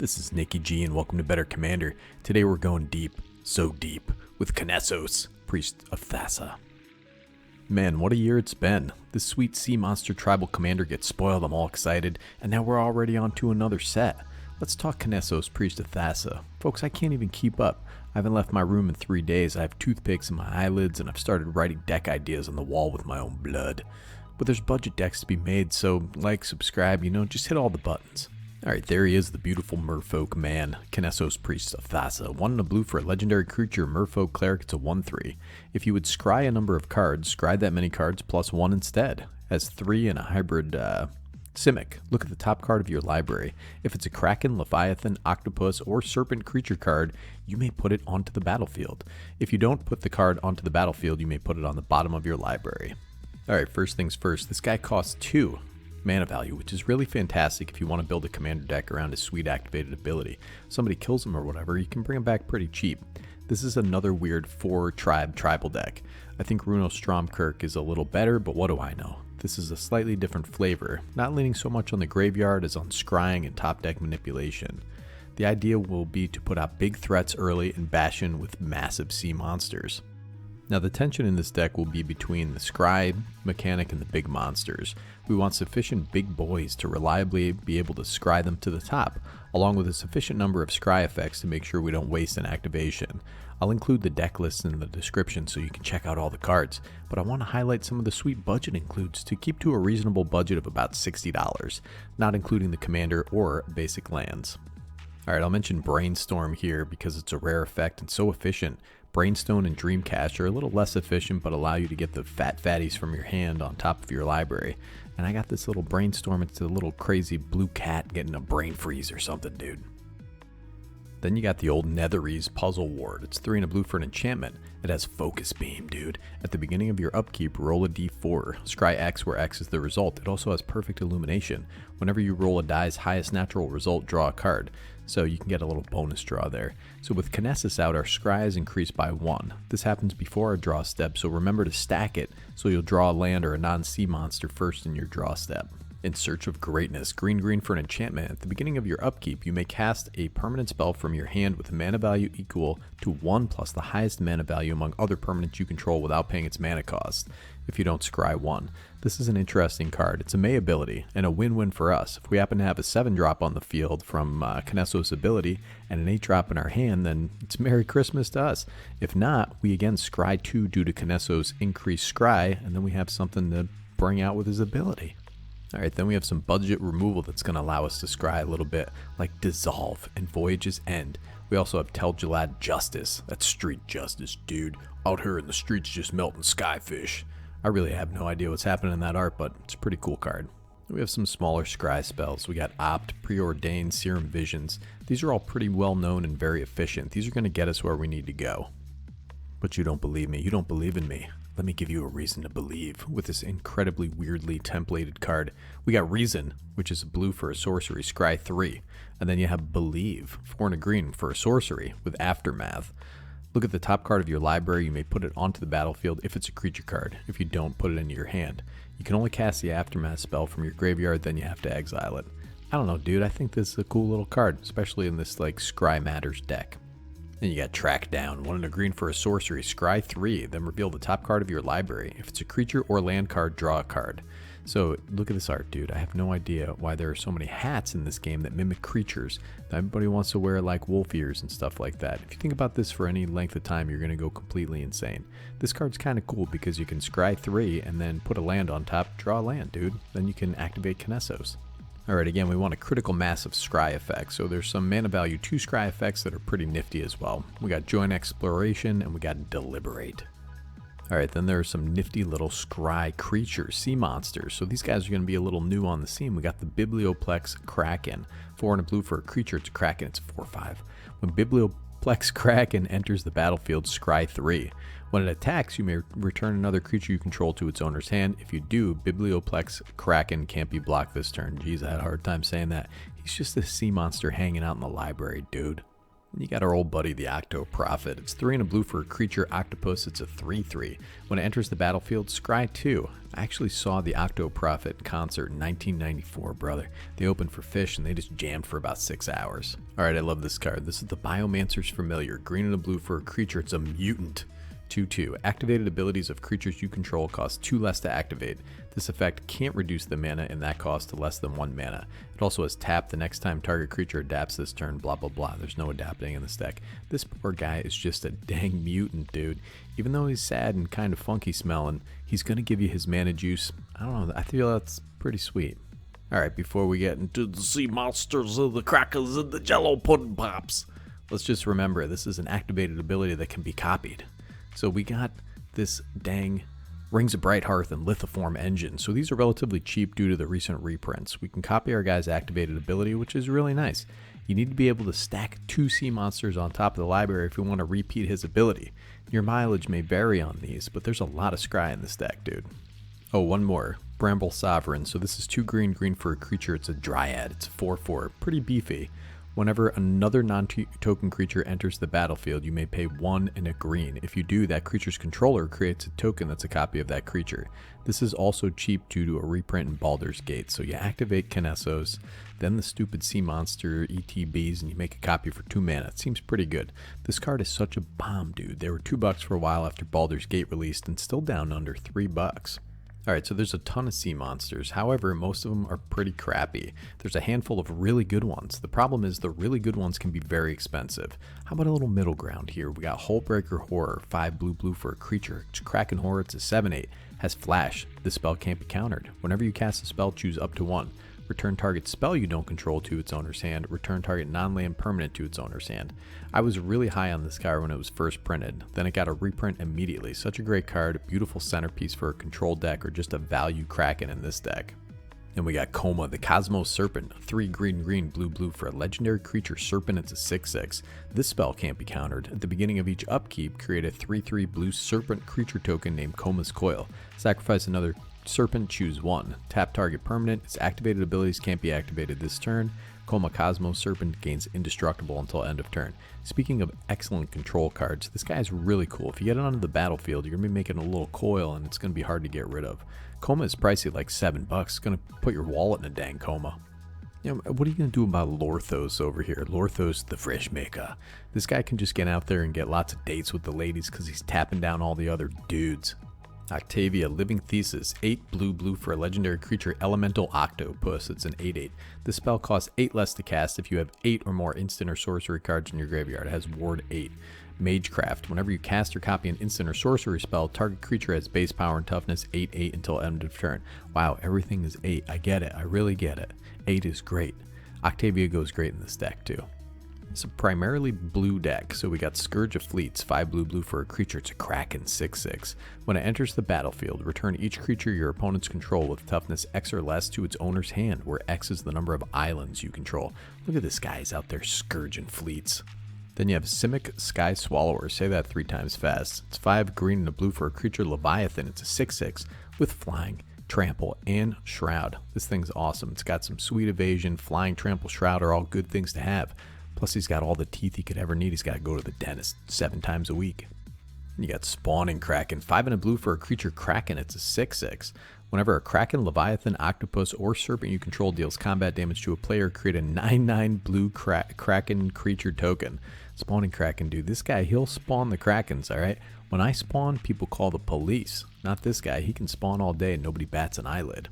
This is Nikki G and welcome to Better Commander. Today we're going deep, so deep, with Kenessos, Priest of Thassa. Man, what a year it's been. This sweet sea monster tribal commander gets spoiled, I'm all excited, and now we're already on to another set. Let's talk Kenessos, Priest of Thassa. Folks, I can't even keep up. I haven't left my room in 3 days, I have toothpicks in my eyelids, and I've started writing deck ideas on the wall with my own blood. But there's budget decks to be made, so like, subscribe, just hit all the buttons. Alright, there he is, the beautiful merfolk man, Kenessos, Priest of Thassa. 1 and a blue for a legendary creature, merfolk cleric, it's a 1/3. If you would scry a number of cards, scry that many cards plus 1 instead. Has 3 and a hybrid Simic. Look at the top card of your library. If it's a Kraken, Leviathan, Octopus, or Serpent creature card, you may put it onto the battlefield. If you don't put the card onto the battlefield, you may put it on the bottom of your library. Alright, first things first, this guy costs 2 mana value, which is really fantastic if you want to build a commander deck around his sweet activated ability. Somebody kills him or whatever, you can bring him back pretty cheap. This is another weird 4-tribal deck. I think Runo Stromkirk is a little better, but what do I know? This is a slightly different flavor, not leaning so much on the graveyard as on scrying and top deck manipulation. The idea will be to put out big threats early and bash in with massive sea monsters. Now the tension in this deck will be between the scry mechanic and the big monsters. We want sufficient big boys to reliably be able to scry them to the top, along with a sufficient number of scry effects to make sure we don't waste an activation. I'll include the deck list in the description so you can check out all the cards, but I want to highlight some of the sweet budget includes to keep to a reasonable budget of about $60, not including the commander or basic lands. Alright, I'll mention Brainstorm here because it's a rare effect and so efficient. Brainstone and Dreamcast are a little less efficient but allow you to get the fat fatties from your hand on top of your library. And I got this little Brainstorm, it's a little crazy blue cat getting a brain freeze or something, dude. Then you got the old Netherese Puzzle Ward. It's 3 and a blue for an enchantment. It has Focus Beam, dude. At the beginning of your upkeep, roll a d4. Scry X where X is the result. It also has Perfect Illumination. Whenever you roll a die's highest natural result, draw a card. So you can get a little bonus draw there. So with Kenessos out, our scry is increased by 1. This happens before our draw step, so remember to stack it so you'll draw a land or a non-sea monster first in your draw step. In Search of Greatness, green for an enchantment. At the beginning of your upkeep, you may cast a permanent spell from your hand with a mana value equal to 1 plus the highest mana value among other permanents you control without paying its mana cost, if you don't scry 1. This is an interesting card. It's a May ability, and a win-win for us. If we happen to have a 7-drop on the field from Kenessos' ability, and an 8-drop in our hand, then it's Merry Christmas to us. If not, we again scry 2 due to Kenessos' increased scry, and then we have something to bring out with his ability. Alright, then we have some budget removal that's going to allow us to scry a little bit, like Dissolve and Voyage's End. We also have Tel Jalad Justice. That's street justice, dude. Out here in the streets just melting skyfish. I really have no idea what's happening in that art, but it's a pretty cool card. We have some smaller scry spells. We got Opt, Preordained, Serum Visions. These are all pretty well known and very efficient. These are going to get us where we need to go. But you don't believe me. You don't believe in me. Let me give you a reason to believe with this incredibly weirdly templated card. We got Reason, which is blue for a sorcery, scry 3. And then you have Believe, 4 and a green for a sorcery with Aftermath. Look at the top card of your library. You may put it onto the battlefield if it's a creature card. If you don't, put it into your hand. You can only cast the Aftermath spell from your graveyard, then you have to exile it. I don't know, dude. I think this is a cool little card, especially in this like Scry Matters deck. Then you got Track Down, 1 and a green for a sorcery, scry 3, then reveal the top card of your library. If it's a creature or land card, draw a card. So look at this art, dude. I have no idea why there are so many hats in this game that mimic creatures. Everybody wants to wear like wolf ears and stuff like that. If you think about this for any length of time, you're going to go completely insane. This card's kind of cool because you can scry 3 and then put a land on top, draw a land, dude. Then you can activate Kenessos. Alright, again, we want a critical mass of scry effects, so there's some mana value 2 scry effects that are pretty nifty as well. We got Join Exploration, and we got Deliberate. Alright, then there are some nifty little scry creatures, sea monsters, so these guys are going to be a little new on the scene. We got the Biblioplex Kraken, 4 and a blue for a creature, it's a Kraken, it's 4/5. When Biblioplex Kraken enters the battlefield, scry 3. When it attacks, you may return another creature you control to its owner's hand. If you do, Biblioplex Kraken can't be blocked this turn. Jeez, I had a hard time saying that. He's just a sea monster hanging out in the library, dude. You got our old buddy, the Octo Prophet. It's 3 and a blue for a creature octopus. It's a 3/3. When it enters the battlefield, scry 2. I actually saw the Octo Prophet in concert in 1994, brother. They opened for Fish and they just jammed for about 6 hours. Alright, I love this card. This is the Biomancer's Familiar. Green and a blue for a creature. It's a mutant. 2/2. Activated abilities of creatures you control cost 2 less to activate. This effect can't reduce the mana in that cost to less than 1 mana. It also has tap the next time target creature adapts this turn, blah blah blah. There's no adapting in this deck. This poor guy is just a dang mutant, dude. Even though he's sad and kind of funky smelling, he's going to give you his mana juice. I don't know, I feel that's pretty sweet. Alright, before we get into the sea monsters of the crackers and the jello pudding pops, let's just remember this is an activated ability that can be copied. So we got this dang Rings of Bright Hearth and Lithoform engine. So these are relatively cheap due to the recent reprints. We can copy our guy's activated ability, which is really nice. You need to be able to stack 2 sea monsters on top of the library if you want to repeat his ability. Your mileage may vary on these, but there's a lot of scry in this deck, dude. Oh, one more. Bramble Sovereign. So this is 2 green for a creature. It's a Dryad. It's 4/4. Pretty beefy. Whenever another non-token creature enters the battlefield, you may pay 1 and a green. If you do, that creature's controller creates a token that's a copy of that creature. This is also cheap due to a reprint in Baldur's Gate. So you activate Kenessos, then the stupid sea monster ETBs, and you make a copy for 2 mana. It seems pretty good. This card is such a bomb, dude. They were $2 for a while after Baldur's Gate released and still down under $3. Alright, so there's a ton of sea monsters. However, most of them are pretty crappy. There's a handful of really good ones. The problem is the really good ones can be very expensive. How about a little middle ground here? We got Hullbreaker Horror, 5 blue for a creature. It's Kraken Horror, it's a 7/8. Has flash. This spell can't be countered. Whenever you cast a spell, choose up to 1. Return target spell you don't control to its owner's hand. Return target non-land permanent to its owner's hand. I was really high on this card when it was first printed. Then it got a reprint immediately. Such a great card, a beautiful centerpiece for a control deck or just a value Kraken in this deck. And we got Coma, the Cosmos Serpent, 3 green blue for a legendary creature serpent. It's a 6/6. This spell can't be countered. At the beginning of each upkeep, create a 3/3 blue serpent creature token named Coma's Coil. Sacrifice another serpent, choose 1. Tap target permanent. Its activated abilities can't be activated this turn. Coma Cosmos Serpent gains indestructible until end of turn. Speaking of excellent control cards, this guy is really cool. If you get it onto the battlefield, you're going to be making a little coil and it's going to be hard to get rid of. Coma is pricey, like $7. It's going to put your wallet in a dang coma. You know, what are you going to do about Lorthos over here? Lorthos the Fresh Maker. This guy can just get out there and get lots of dates with the ladies because he's tapping down all the other dudes. Octavia, Living Thesis, 8 blue for a legendary creature, Elemental Octopus. It's an 8/8. This spell costs 8 less to cast if you have 8 or more instant or sorcery cards in your graveyard. It has Ward 8. Magecraft, whenever you cast or copy an instant or sorcery spell, target creature has base power and toughness 8/8 until end of turn. Wow, everything is 8. I get it. I really get it. 8 is great. Octavia goes great in this deck too. It's a primarily blue deck, so we got Scourge of Fleets, 5 blue for a creature. It's a Kraken, 6/6. When it enters the battlefield, return each creature your opponents control with toughness X or less to its owner's hand, where X is the number of islands you control. Look at this guy, he's out there scourging fleets. Then you have Simic Sky Swallower, say that 3 times fast. It's 5 green and a blue for a creature, Leviathan. It's a 6/6 with flying, trample, and shroud. This thing's awesome. It's got some sweet evasion, flying, trample, shroud are all good things to have. Plus, he's got all the teeth he could ever need. He's got to go to the dentist 7 times a week. And you got Spawning Kraken, 5 and a blue for a creature Kraken. It's a 6/6. Whenever a Kraken, Leviathan, Octopus, or Serpent you control deals combat damage to a player, create a 9/9 blue Kraken creature token. Spawning Kraken, dude. This guy, he'll spawn the Krakens, alright? When I spawn, people call the police. Not this guy. He can spawn all day and nobody bats an eyelid.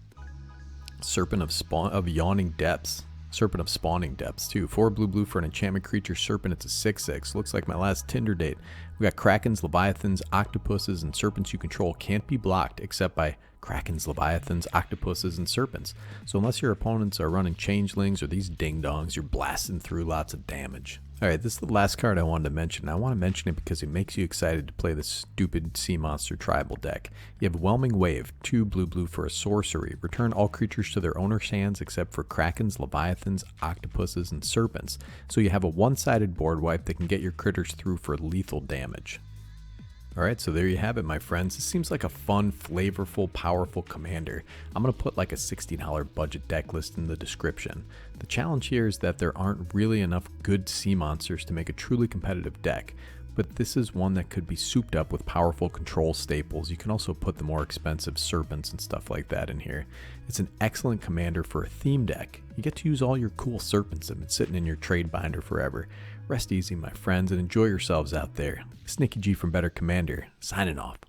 Serpent of Yawning Depths. Serpent of Spawning Depths, too. 4 blue for an enchantment creature serpent. It's a 6/6. Looks like my last Tinder date. We got Krakens, Leviathans, Octopuses, and Serpents you control can't be blocked except by Krakens, Leviathans, Octopuses, and Serpents. So unless your opponents are running Changelings or these ding-dongs, you're blasting through lots of damage. Alright, this is the last card I wanted to mention. I want to mention it because it makes you excited to play this stupid sea monster tribal deck. You have Whelming Wave, 2 blue for a sorcery. Return all creatures to their owner's hands except for Krakens, Leviathans, Octopuses, and Serpents. So you have a one-sided board wipe that can get your critters through for lethal damage. Alright, so there you have it, my friends. This seems like a fun, flavorful, powerful commander. I'm going to put like a $60 budget deck list in the description. The challenge here is that there aren't really enough good sea monsters to make a truly competitive deck, but this is one that could be souped up with powerful control staples. You can also put the more expensive serpents and stuff like that in here. It's an excellent commander for a theme deck. You get to use all your cool serpents that have been sitting in your trade binder forever. Rest easy, my friends, and enjoy yourselves out there. Snicky G from Better Commander, signing off.